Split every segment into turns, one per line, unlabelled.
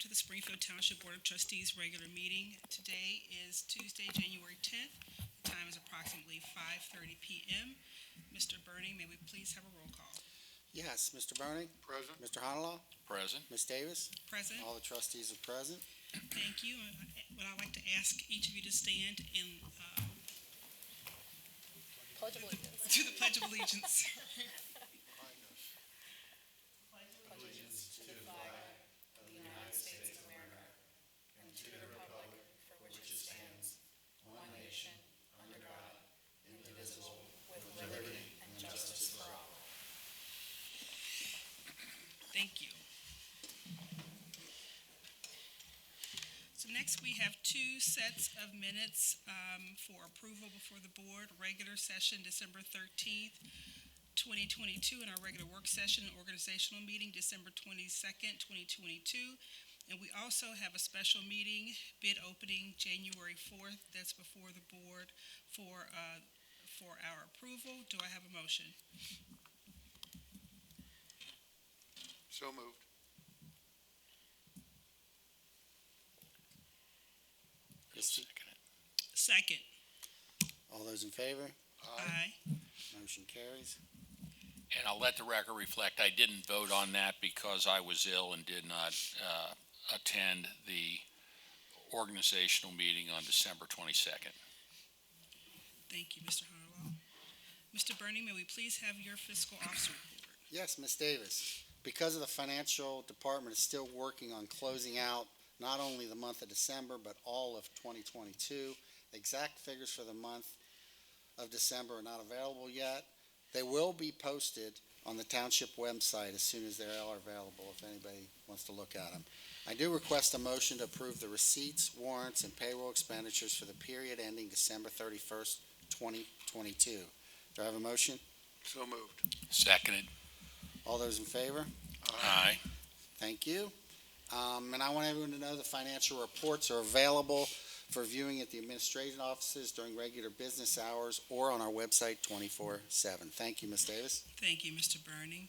welcome to the Springfield Township Board of Trustees regular meeting. Today is Tuesday, January 10th. The time is approximately 5:30 p.m. Mr. Burning, may we please have a roll call?
Yes, Mr. Burning?
Present.
Mr. Honolaw?
Present.
Ms. Davis?
Present.
All the trustees are present.
Thank you. Would I like to ask each of you to stand in
Pledge of Allegiance.
to the Pledge of Allegiance.
Allegiance to the flag of the United States of America and to the republic for which it stands, one nation, under God, indivisible, with liberty and justice for all.
Thank you. So next we have two sets of minutes for approval before the board. Regular session, December 13th, 2022, and our regular work session and organizational meeting, December 22nd, 2022. And we also have a special meeting, bid opening, January 4th. That's before the board for our approval. Do I have a motion?
So moved.
Christie?
Second.
All those in favor?
Aye.
Motion carries.
And I'll let the record reflect, I didn't vote on that because I was ill and did not attend the organizational meeting on December 22nd.
Thank you, Mr. Harlow. Mr. Burning, may we please have your fiscal officer report?
Yes, Ms. Davis. Because of the financial department is still working on closing out not only the month of December, but all of 2022. Exact figures for the month of December are not available yet. They will be posted on the township website as soon as they are available, if anybody wants to look at them. I do request a motion to approve the receipts, warrants, and payroll expenditures for the period ending December 31st, 2022. Do I have a motion?
So moved.
Seconded.
All those in favor?
Aye.
Thank you. And I want everyone to know the financial reports are available for viewing at the administration offices during regular business hours or on our website 24/7. Thank you, Ms. Davis.
Thank you, Mr. Burning.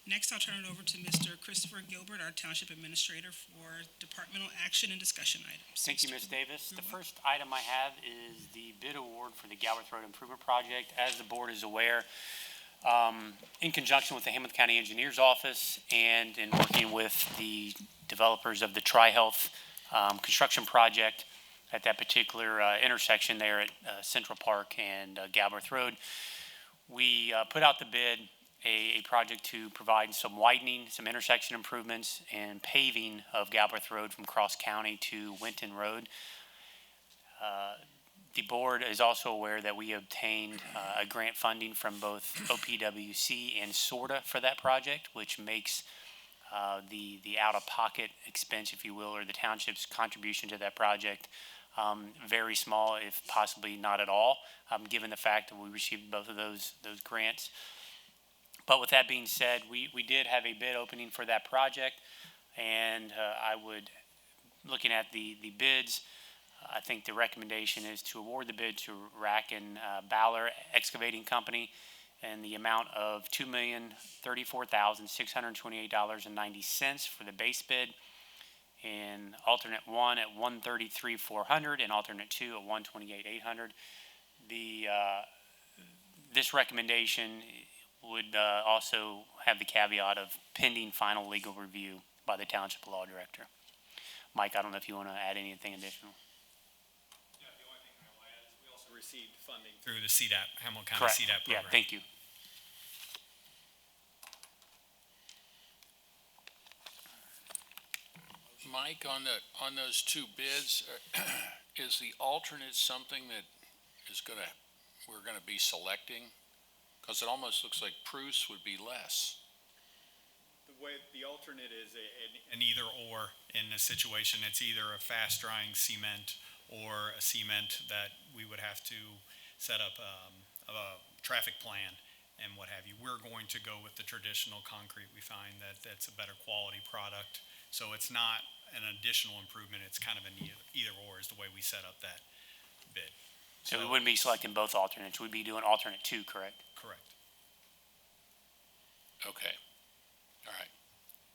Next, I'll turn it over to Mr. Christopher Gilbert, our Township Administrator, for departmental action and discussion items.
Thank you, Ms. Davis. The first item I have is the bid award for the Galbraith Road Improvement Project. As the board is aware, in conjunction with the Hamilton County Engineers Office and in working with the developers of the Tri-Health construction project at that particular intersection there at Central Park and Galbraith Road, we put out the bid a project to provide some widening, some intersection improvements, and paving of Galbraith Road from Cross County to Winton Road. The board is also aware that we obtained a grant funding from both OPWC and SORTA for that project, which makes the out-of-pocket expense, if you will, or the township's contribution to that project very small, if possibly not at all, given the fact that we received both of those grants. But with that being said, we did have a bid opening for that project, and looking at the bids, I think the recommendation is to award the bid to Rack and Baller Excavating Company in the amount of $2,034,628.90 for the base bid, and alternate one at $133,400 and alternate two at $128,800. This recommendation would also have the caveat of pending final legal review by the Township Law Director. Mike, I don't know if you want to add anything additional.
Received funding through the CDAP, Hamilton County
Correct.
CDAP program.
Yeah, thank you.
Mike, on those two bids, is the alternate something that we're gonna be selecting? Because it almost looks like Bruce would be less.
The way the alternate is an either or in a situation. It's either a fast drying cement or a cement that we would have to set up a traffic plan and what have you. We're going to go with the traditional concrete. We find that that's a better quality product. So it's not an additional improvement. It's kind of an either or is the way we set up that bid.
So we wouldn't be selecting both alternates. We'd be doing alternate two, correct?
Correct.
Okay. All right.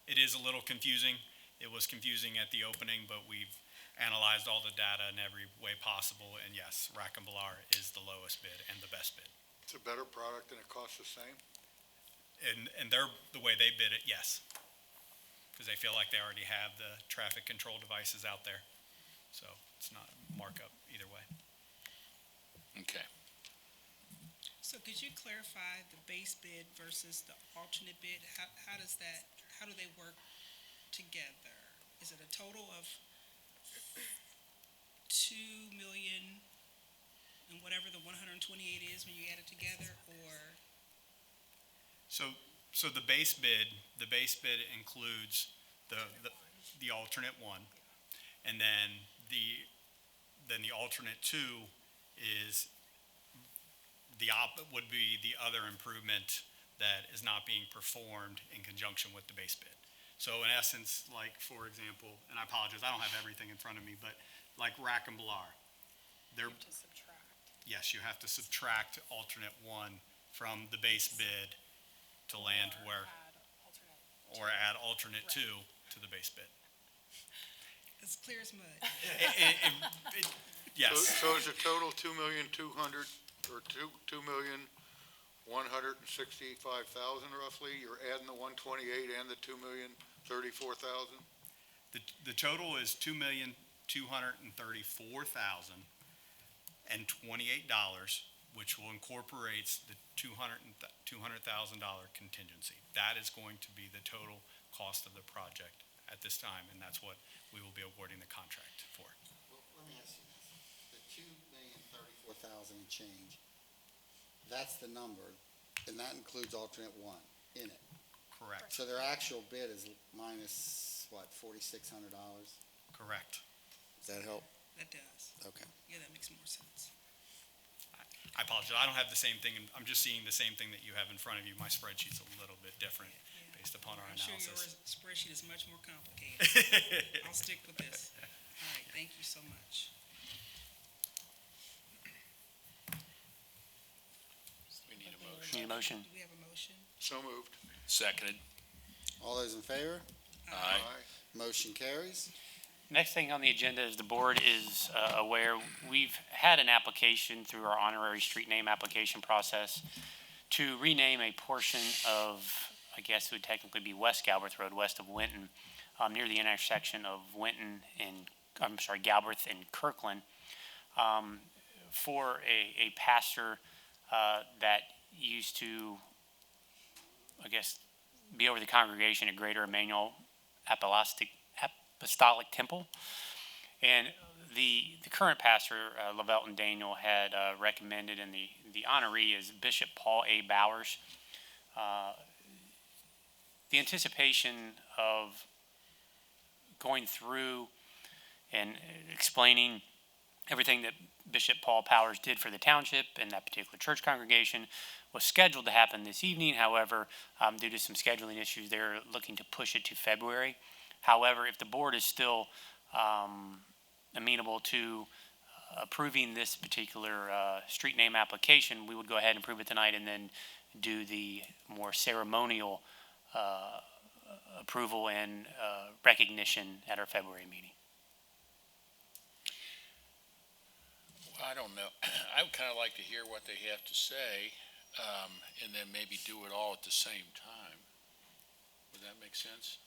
It is a little confusing. It was confusing at the opening, but we've analyzed all the data in every way possible, and yes, Rack and Bilar is the lowest bid and the best bid.
It's a better product and it costs the same?
And they're, the way they bid it, yes. Because they feel like they already have the traffic control devices out there. So it's not a markup either way.
Okay.
So could you clarify the base bid versus the alternate bid? How do they work together? Is it a total of 2 million and whatever the 128 is when you add it together, or?
So the base bid includes the alternate one, and then the alternate two is would be the other improvement that is not being performed in conjunction with the base bid. So in essence, like, for example, and I apologize, I don't have everything in front of me, but like Rack and Bilar, they're,
To subtract.
yes, you have to subtract alternate one from the base bid to land where,
Add alternate.
or add alternate two to the base bid.
It's clear as mud.
Yes,
So is the total 2,200,000 or 2,165,000 roughly? You're adding the 128 and the 2,034,000?
the total is $2,234,028, which will incorporate the $200,000 contingency. That is going to be the total cost of the project at this time, and that's what we will be awarding the contract for.
Well, let me ask you this. The 2,034,000 and change, that's the number, and that includes alternate one in it.
Correct,
So their actual bid is minus, what, $4,600?
correct.
Does that help?
That does.
Okay.
Yeah, that makes more sense.
I apologize, I don't have the same thing, I'm just seeing the same thing that you have in front of you. My spreadsheet's a little bit different
Yeah.
based upon our
I'm sure your
analysis.
spreadsheet is much more complicated. I'll stick with this. All right, thank you so much.
We need a motion.
Need a motion?
Do we have a motion?
So moved.
Seconded.
All those in favor?
Aye.
Motion carries.
Next thing on the agenda, as the board is aware, we've had an application through our honorary street name application process to rename a portion of, I guess it would technically be West Galbraith Road, west of Winton, near the intersection of Winton and, Galbraith and Kirkland, for a pastor that used to, I guess, be over the congregation at Greater Emmanuel Apostolic Temple. And the current pastor, Lavelton Daniel, had recommended, and the honoree is Bishop Paul A. Bowers. The anticipation of going through and explaining everything that Bishop Paul Powers did for the township and that particular church congregation was scheduled to happen this evening. However, due to some scheduling issues, they're looking to push it to February. However, if the board is still amenable to approving this particular street name application, we would go ahead and approve it tonight and then do the more ceremonial approval and recognition at our February meeting.
I don't know. I would kind of like to hear what they have to say, and then maybe do it all at the same time. Would that make sense?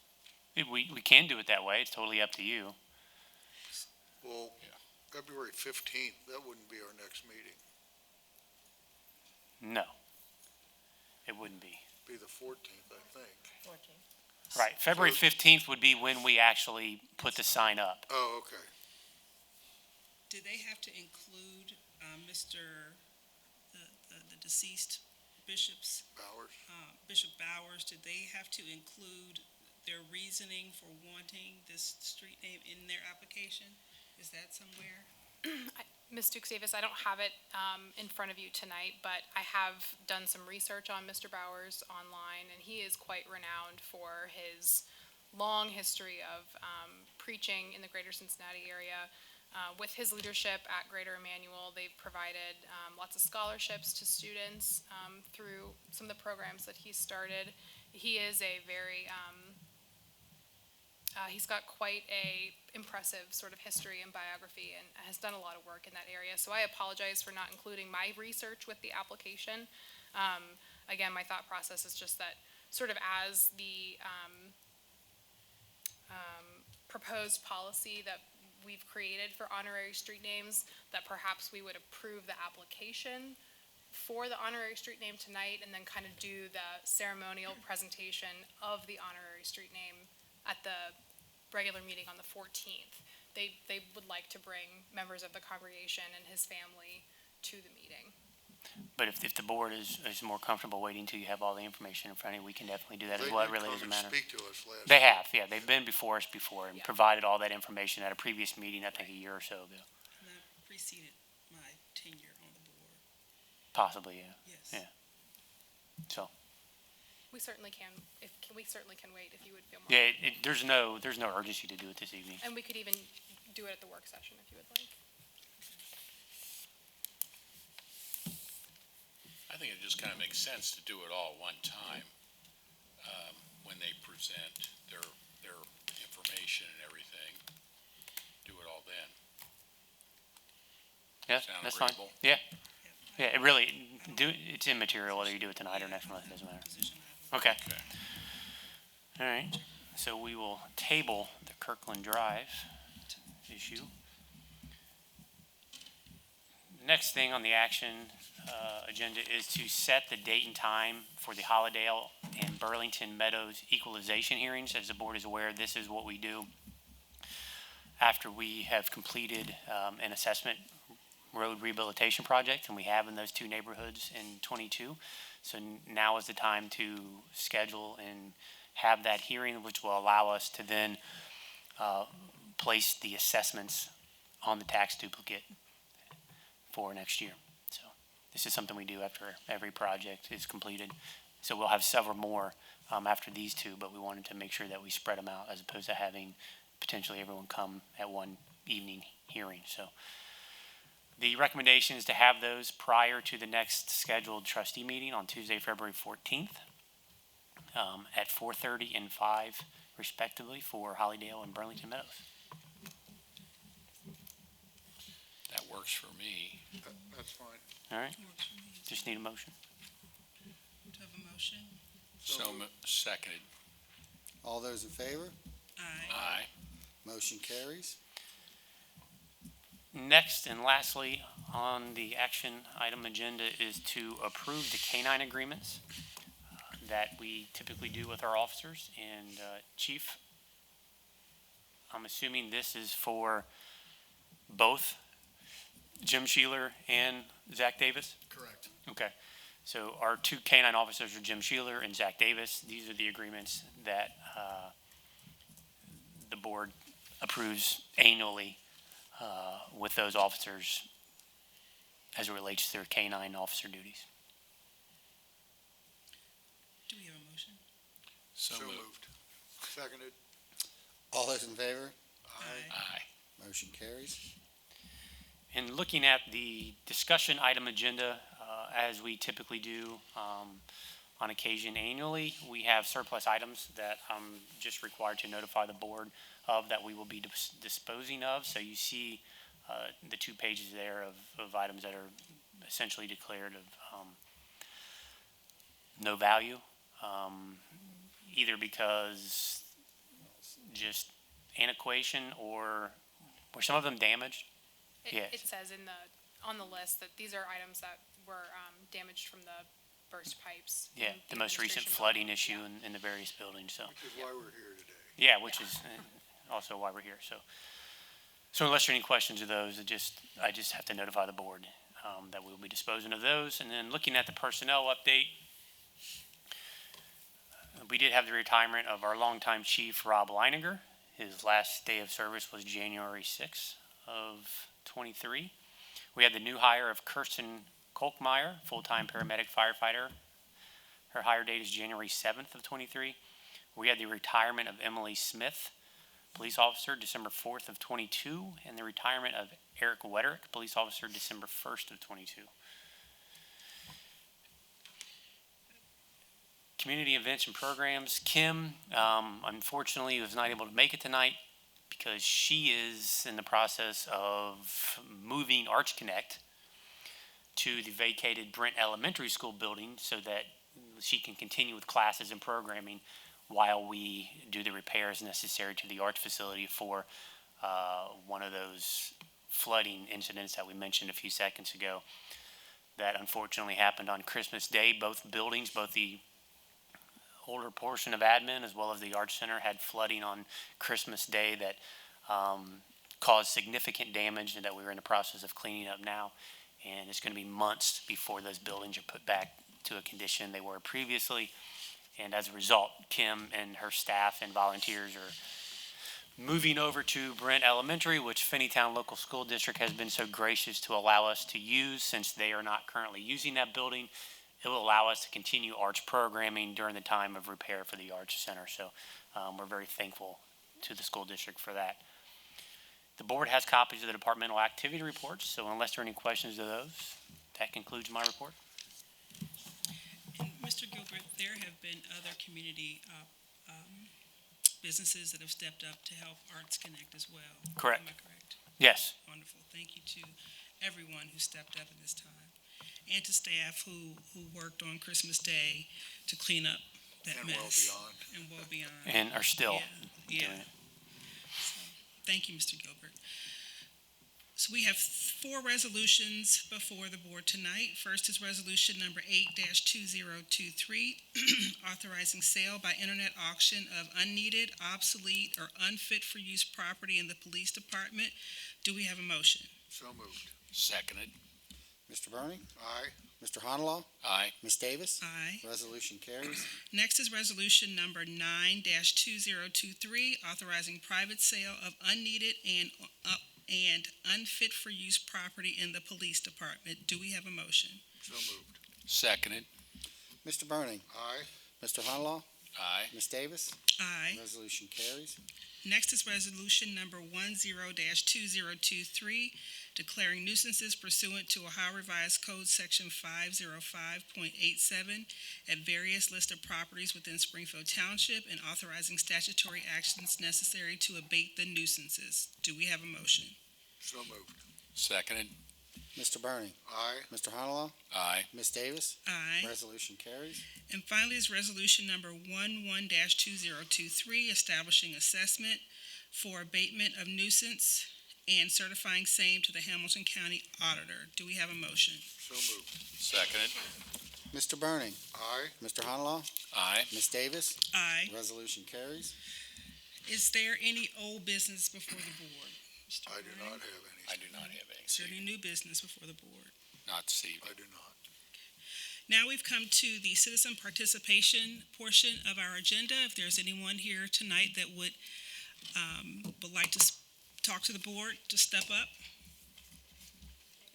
We can do it that way. It's totally up to you.
Well,
Yeah.
February 15th, that wouldn't be our next meeting.
No, it wouldn't be.
Be the 14th, I think.
14.
Right, February 15th would be when we actually put the sign up.
Oh, okay.
Do they have to include the deceased bishop's, Bishop Bowers? Did they have to include their reasoning for wanting this street name in their application? Is that somewhere?
Ms. Dukes Davis, I don't have it in front of you tonight, but I have done some research on Mr. Bowers online, and he is quite renowned for his long history of preaching in the greater Cincinnati area. With his leadership at Greater Emmanuel, they've provided lots of scholarships to students through some of the programs that he started. He is a very He's got quite a impressive sort of history and biography and has done a lot of work in that area. So I apologize for not including my research with the application. Again, my thought process is just that sort of as the proposed policy that we've created for honorary street names, that perhaps we would approve the application for the honorary street name tonight and then kind of do the ceremonial presentation of the honorary street name at the regular meeting on the 14th. They would like to bring members of the congregation and his family to the meeting.
But if the board is more comfortable waiting till you have all the information in front of you, we can definitely do that as well. It really doesn't matter.
They did come and speak to us last.
They have, yeah. They've been before us before and
Yeah.
provided all that information at a previous meeting, I think a year or so ago.
And that preceded my tenure on the board.
Possibly, yeah.
Yes.
Yeah. So,
We certainly can wait if you would feel more.
yeah, there's no urgency to do it this evening.
And we could even do it at the work session if you would like.
I think it just kind of makes sense to do it all one time, when they present their information and everything. Do it all then.
Yeah,
Sound
that's fine.
agreeable?
Yeah. Yeah, it really, it's immaterial whether you do it tonight or next month, it doesn't matter.
Position I have.
Okay.
Okay.
All right, so we will table the Kirkland Drive issue. Next thing on the action agenda is to set the date and time for the Holidale and Burlington Meadows equalization hearings. As the board is aware, this is what we do after we have completed an assessment road rehabilitation project, and we have in those two neighborhoods in 22. So now is the time to schedule and have that hearing, which will allow us to then place the assessments on the tax duplicate for next year. So this is something we do after every project is completed. So we'll have several more after these two, but we wanted to make sure that we spread them out as opposed to having potentially everyone come at one evening hearing. So the recommendation is to have those prior to the next scheduled trustee meeting on Tuesday, February 14th at 4:30 and 5 respectively for Holydale and Burlington Meadows.
That works for me.
That's fine.
All right,
Works for me.
just need a motion.
Do I have a motion?
Seconded.
All those in favor?
Aye.
Aye.
Motion carries.
Next and lastly, on the action item agenda is to approve the K-9 agreements that we typically do with our officers. And Chief, I'm assuming this is for both Jim Sheeler and Zach Davis?
Correct.
Okay. So our two K-9 officers are Jim Sheeler and Zach Davis. These are the agreements that the board approves annually with those officers as it relates to their K-9 officer duties.
Do we have a motion?
So
So
moved.
Seconded.
All those in favor?
Aye.
Aye.
Motion carries.
And looking at the discussion item agenda, as we typically do on occasion annually, we have surplus items that I'm just required to notify the board of that we will be disposing of. So you see the 2 pages there of items that are essentially declared of no value, either because just antiquation or were some of them damaged. Yes.
It says on the list that these are items that were damaged from the burst pipes. in
Yeah, the most recent
administration
flooding
building.
issue
Yeah.
in the various buildings, so.
Which is why we're here today.
Yeah, which is also why we're here, so. So unless there are any questions of those, I just have to notify the board that we'll be disposing of those. And then looking at the personnel update, we did have the retirement of our longtime chief, Rob Leininger. His last day of service was January 6th of 23. We had the new hire of Kirsten Kolkmeyer, full-time paramedic firefighter. Her hire date is January 7th of 23. We had the retirement of Emily Smith, police officer, December 4th of 22, and the retirement of Eric Wederick, police officer, December 1st of 22. community events and programs. Kim, unfortunately, was not able to make it tonight because she is in the process of moving Arch Connect to the vacated Brent Elementary School building so that she can continue with classes and programming while we do the repairs necessary to the Arch facility for one of those flooding incidents that we mentioned a few seconds ago that unfortunately happened on Christmas Day. Both buildings, both the older portion of admin as well as the Arch Center, had flooding on Christmas Day that caused significant damage and that we're in the process of cleaning up now. And it's going to be months before those buildings are put back to a condition they were previously. And as a result, Kim and her staff and volunteers are moving over to Brent Elementary, which Finneytown Local School District has been so gracious to allow us to use. Since they are not currently using that building, it will allow us to continue Arch programming during the time of repair for the Arch Center. So we're very thankful to the school district for that. The board has copies of the departmental activity reports, so unless there are any questions of those, that concludes my report.
And Mr. Gilbert, there have been other community businesses that have stepped up to help Arts Connect as well.
Correct.
Am I correct?
Yes.
Wonderful. Thank you to everyone who stepped up at this time, and to staff who worked on Christmas Day to clean up that
And
mess.
well beyond.
And well beyond.
And are still
Yeah.
doing it.
So, thank you, Mr. Gilbert. So we have 4 resolutions before the board tonight. First is resolution number 8-2023, authorizing sale by internet auction of unneeded, obsolete, or unfit for use property in the police department. Do we have a motion?
So moved.
Seconded.
Mr. Burning?
Aye.
Mr. Honalaw?
Aye.
Ms. Davis?
Aye.
Resolution carries.
Next is resolution number 9-2023, authorizing private sale of unneeded and unfit for use property in the police department. Do we have a motion?
So moved.
Seconded.
Mr. Burning?
Aye.
Mr. Honalaw?
Aye.
Ms. Davis?
Aye.
Resolution carries.
Next is resolution number 10-2023, declaring nuisances pursuant to Ohio Revised Code Section 505.87 at various listed properties within Springfield Township and authorizing statutory actions necessary to abate the nuisances. Do we have a motion?
So moved.
Seconded.
Mr. Burning?
Aye.
Mr. Honalaw?
Aye.
Ms. Davis?
Aye.
Resolution carries.
And finally is resolution number 11-2023, establishing assessment for abatement of nuisance and certifying same to the Hamilton County Auditor. Do we have a motion?
So moved.
Seconded.
Mr. Burning?
Aye.
Mr. Honalaw?
Aye.
Ms. Davis?
Aye.
Resolution carries.
Is there any old business before the board? Mr.
I do
Burning?
not have any.
I do not have any.
Is there any new business before the board?
Not this evening.
I do not.
Now we've come to the citizen participation portion of our agenda. If there's anyone here tonight that would like to talk to the board, to step up.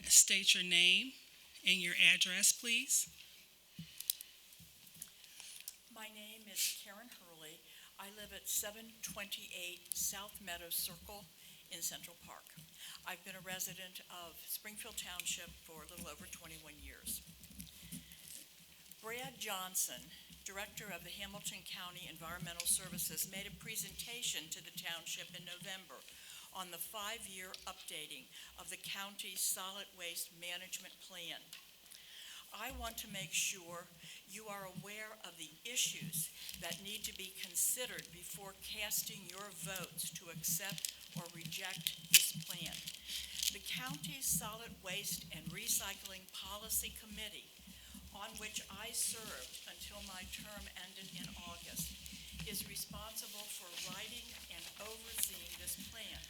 State your name and your address, please.
My name is Karen Hurley. I live at 728 South Meadow Circle in Central Park. I've been a resident of Springfield Township for a little over 21 years. Brad Johnson, Director of the Hamilton County Environmental Services, made a presentation to the township in November on the 5-year updating of the county's solid waste management plan. I want to make sure you are aware of the issues that need to be considered before casting your votes to accept or reject this plan. The county's Solid Waste and Recycling Policy Committee, on which I served until my term ended in August, is responsible for writing and overseeing this plan.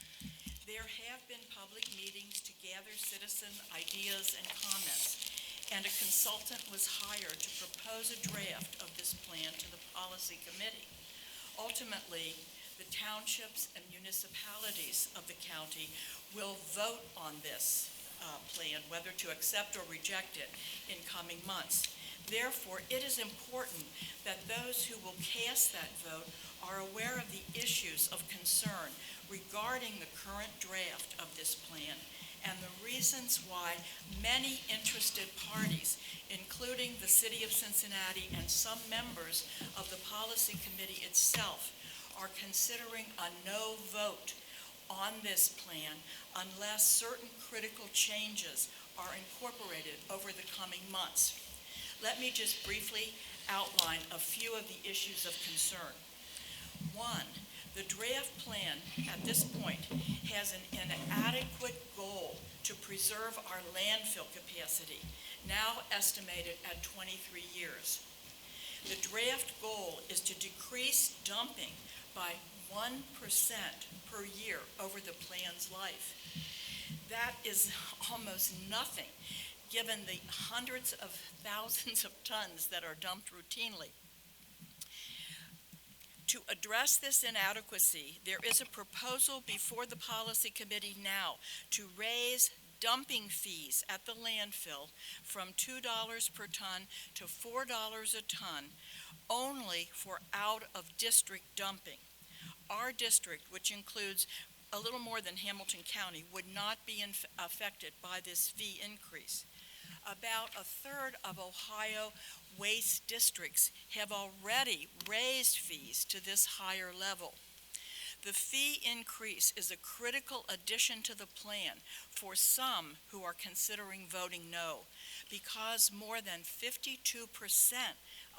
There have been public meetings to gather citizen ideas and comments, and a consultant was hired to propose a draft of this plan to the policy committee. Ultimately, the townships and municipalities of the county will vote on this plan, whether to accept or reject it in coming months. Therefore, it is important that those who will cast that vote are aware of the issues of concern regarding the current draft of this plan and the reasons why many interested parties, including the City of Cincinnati and some members of the Policy Committee itself, are considering a no vote on this plan unless certain critical changes are incorporated over the coming months. Let me just briefly outline a few of the issues of concern. One, the draft plan at this point has an inadequate goal to preserve our landfill capacity, now estimated at 23 years. The draft goal is to decrease dumping by 1% per year over the plan's life. That is almost nothing, given the hundreds of thousands of tons that are dumped routinely. To address this inadequacy, there is a proposal before the Policy Committee now to raise dumping fees at the landfill from $2 per ton to $4 a ton, only for out-of-district dumping. Our district, which includes a little more than Hamilton County, would not be affected by this fee increase. About a third of Ohio waste districts have already raised fees to this higher level. The fee increase is a critical addition to the plan for some who are considering voting no, because more than 52%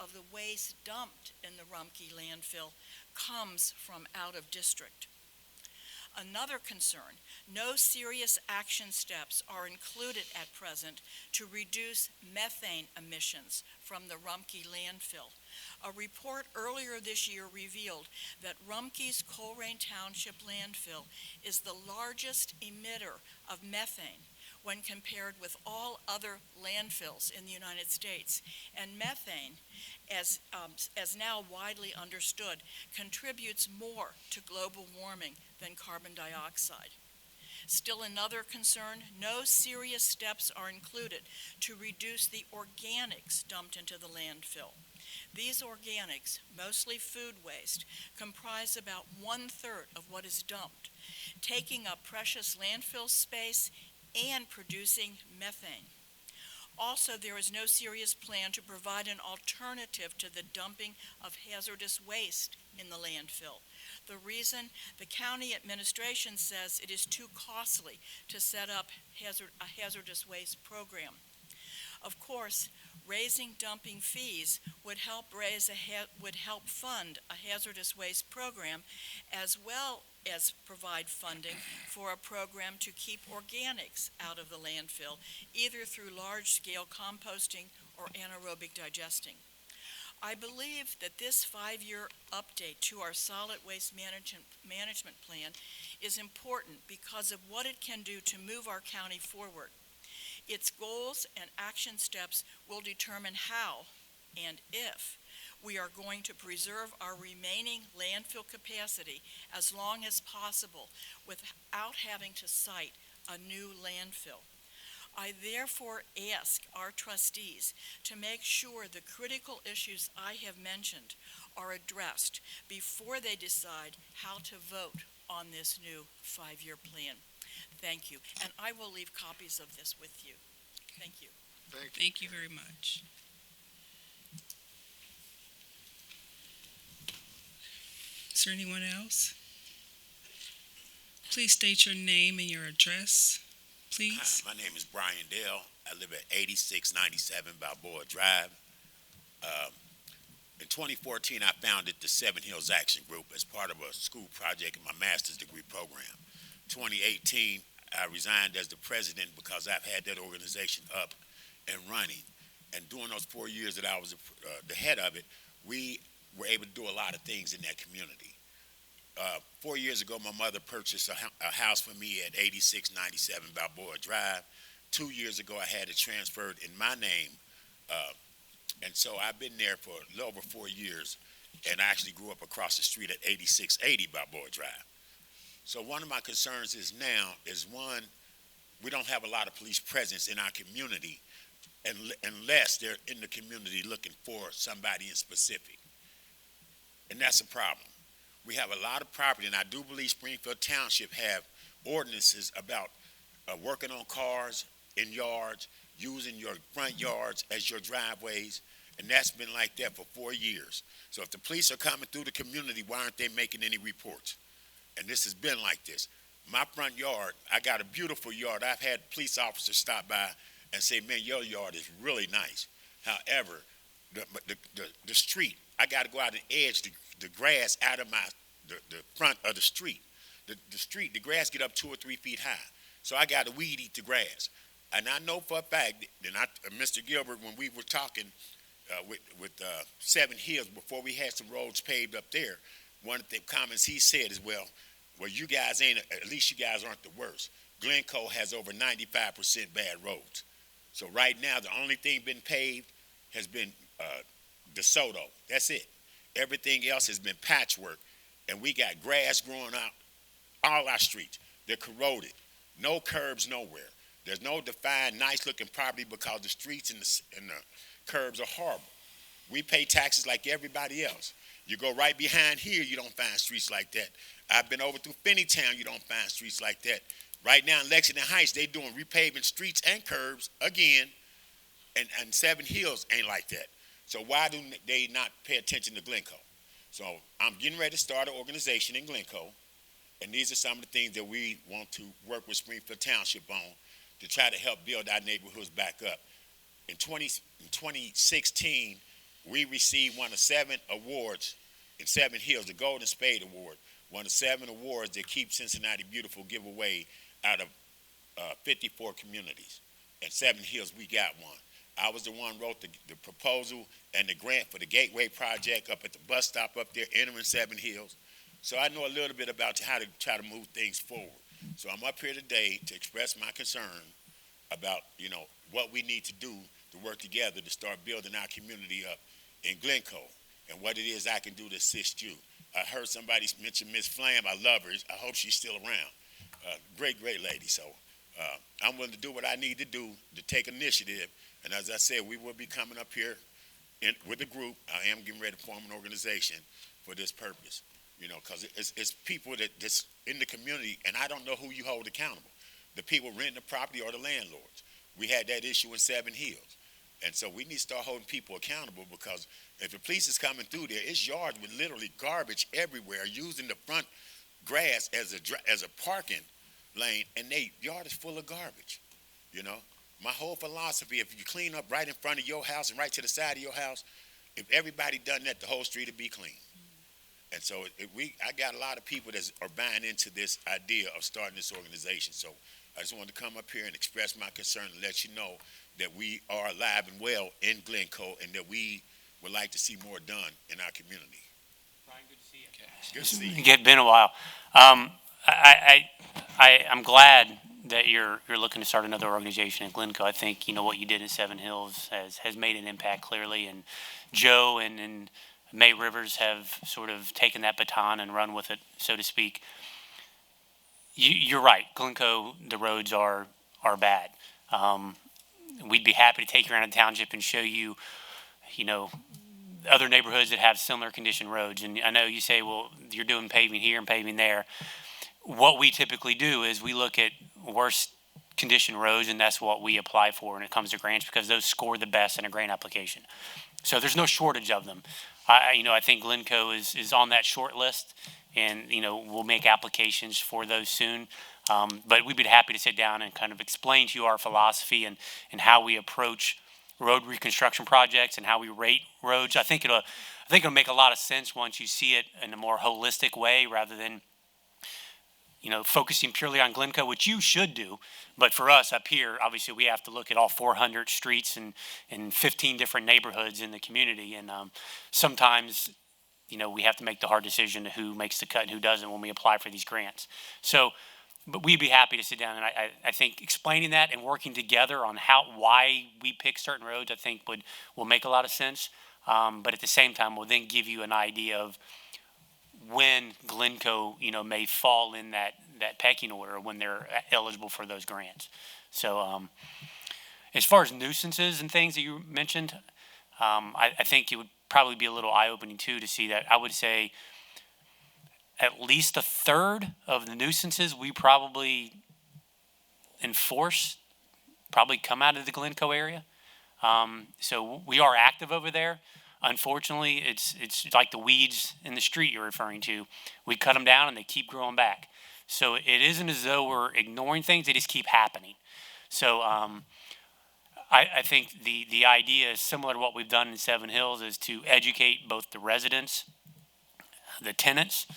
of the waste dumped in the Rumpke landfill comes from out of district. Another concern, no serious action steps are included at present to reduce methane emissions from the Rumpke landfill. A report earlier this year revealed that Rumpke's Colerain Township landfill is the largest emitter of methane when compared with all other landfills in the United States. And methane, as now widely understood, contributes more to global warming than carbon dioxide. Still another concern, no serious steps are included to reduce the organics dumped into the landfill. These organics, mostly food waste, comprise about 1/3 of what is dumped, taking up precious landfill space and producing methane. Also, there is no serious plan to provide an alternative to the dumping of hazardous waste in the landfill. The reason, the county administration says it is too costly to set up a hazardous waste program. Of course, raising dumping fees would help fund a hazardous waste program, as well as provide funding for a program to keep organics out of the landfill, either through large-scale composting or anaerobic digesting. I believe that this 5-year update to our solid waste management plan is important because of what it can do to move our county forward. Its goals and action steps will determine how and if we are going to preserve our remaining landfill capacity as long as possible without having to site a new landfill. I therefore ask our trustees to make sure the critical issues I have mentioned are addressed before they decide how to vote on this new 5-year plan. Thank you, and I will leave copies of this with you. Thank you.
Thank you very much. Is there anyone else? Please state your name and your address, please.
Hi, my name is Brian Dale. I live at 8697 Balboa Drive. In 2014, I founded the Seven Hills Action Group as part of a school project in my master's degree program. 2018, I resigned as the president because I've had that organization up and running. And during those 4 years that I was the head of it, we were able to do a lot of things in that community. 4 years ago, my mother purchased a house for me at 8697 Balboa Drive. 2 years ago, I had it transferred in my name. And so I've been there for a little over 4 years, and I actually grew up across the street at 8680 Balboa Drive. So one of my concerns is now is, one, we don't have a lot of police presence in our community unless they're in the community looking for somebody in specific. And that's a problem. We have a lot of property, and I do believe Springfield Township have ordinances about working on cars in yards, using your front yards as your driveways, and that's been like that for 4 years. So if the police are coming through the community, why aren't they making any reports? And this has been like this. My front yard, I got a beautiful yard. I've had police officers stop by and say, man, your yard is really nice. However, the street, I got to go out and edge the grass out of the front of the street. The street, the grass get up 2 or 3 feet high. So I got to weed eat the grass. And I know for a fact, and Mr. Gilbert, when we were talking with Seven Hills, before we had some roads paved up there, one of the comments he said is, well, you guys ain't, at least you guys aren't the worst. Glencoe has over 95% bad roads. So right now, the only thing been paved has been DeSoto. That's it. Everything else has been patchwork. And we got grass growing out all our streets. They're corroded. No curbs nowhere. There's no defined, nice-looking property because the streets and the curbs are horrible. We pay taxes like everybody else. You go right behind here, you don't find streets like that. I've been over through Finneytown, you don't find streets like that. Right now in Lexington Heights, they're doing repaving streets and curbs again, and Seven Hills ain't like that. So why do they not pay attention to Glencoe? So I'm getting ready to start an organization in Glencoe, and these are some of the things that we want to work with Springfield Township on to try to help build our neighborhoods back up. In 2016, we received one of 7 awards in Seven Hills, the Golden Spade Award, one of 7 awards that Keep Cincinnati Beautiful give away out of 54 communities. In Seven Hills, we got one. I was the one who wrote the proposal and the grant for the Gateway Project up at the bus stop up there, entering Seven Hills. So I know a little bit about how to try to move things forward. So I'm up here today to express my concern about, what we need to do to work together to start building our community up in Glencoe and what it is I can do to assist you. I heard somebody mention Miss Flam. I love her. I hope she's still around. Great lady. So I'm willing to do what I need to do to take initiative. And as I said, we will be coming up here with a group. I am getting ready to form an organization for this purpose, because it's people that's in the community, and I don't know who you hold accountable, the people renting the property or the landlords. We had that issue in Seven Hills. And so we need to start holding people accountable, because if the police is coming through there, it's yards with literally garbage everywhere, using the front grass as a parking lane, and their yard is full of garbage, My whole philosophy, if you clean up right in front of your house and right to the side of your house, if everybody done that, the whole street would be clean. And so I got a lot of people that are buying into this idea of starting this organization. So I just wanted to come up here and express my concern and let you know that we are alive and well in Glencoe and that we would like to see more done in our community.
Brian, good to see you.
Good to see you.
It's been a while. I'm glad that you're looking to start another organization in Glencoe. I think what you did in Seven Hills has made an impact clearly, and Joe and May Rivers have sort of taken that baton and run with it, so to speak. You're right. Glencoe, the roads are bad. We'd be happy to take you around the township and show you, other neighborhoods that have similar condition roads. And I know you say, well, you're doing paving here and paving there. What we typically do is we look at worst condition roads, and that's what we apply for when it comes to grants, because those score the best in a grant application. So there's no shortage of them. I think Glencoe is on that short list, and we'll make applications for those soon. But we'd be happy to sit down and kind of explain to you our philosophy and how we approach road reconstruction projects and how we rate roads. I think it'll make a lot of sense once you see it in a more holistic way, rather than focusing purely on Glencoe, which you should do. But for us up here, obviously we have to look at all 400 streets and 15 different neighborhoods in the community. And sometimes, we have to make the hard decision to who makes the cut and who doesn't when we apply for these grants. So, but we'd be happy to sit down, and I think explaining that and working together on why we pick certain roads, I think will make a lot of sense. But at the same time, we'll then give you an idea of when Glencoe, may fall in that pecking order when they're eligible for those grants. So as far as nuisances and things that you mentioned, I think it would probably be a little eye-opening too to see that. I would say at least a third of the nuisances we probably enforce probably come out of the Glencoe area. So we are active over there. Unfortunately, it's like the weeds in the street you're referring to. We cut them down and they keep growing back. So it isn't as though we're ignoring things; they just keep happening. So I think the idea is similar to what we've done in Seven Hills, is to educate both the residents, the tenants,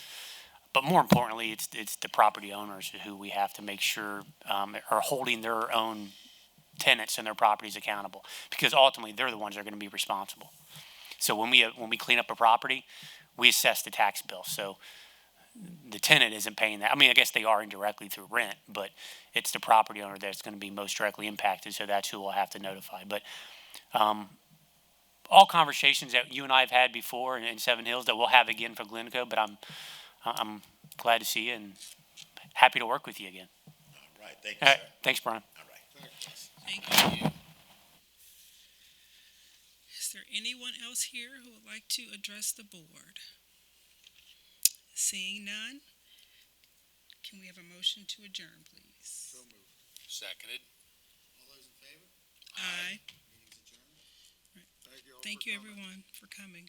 but more importantly, it's the property owners who we have to make sure are holding their own tenants and their properties accountable, because ultimately they're the ones that are going to be responsible. So when we clean up a property, we assess the tax bill. So the tenant isn't paying that. I mean, I guess they are indirectly through rent, but it's the property owner that's going to be most directly impacted. So that's who we'll have to notify. But all conversations that you and I have had before in Seven Hills that we'll have again for Glencoe. But I'm glad to see you and happy to work with you again.
All right, thank you,
All right,
sir.
thanks, Brian.
All right.
Thank you. Is there anyone else here who would like to address the board? Seeing none, can we have a motion to adjourn, please?
Seconded.
All those in favor?
Aye.
Meeting's adjourned.
Thank you all
Thank
for
you,
coming.
everyone, for coming.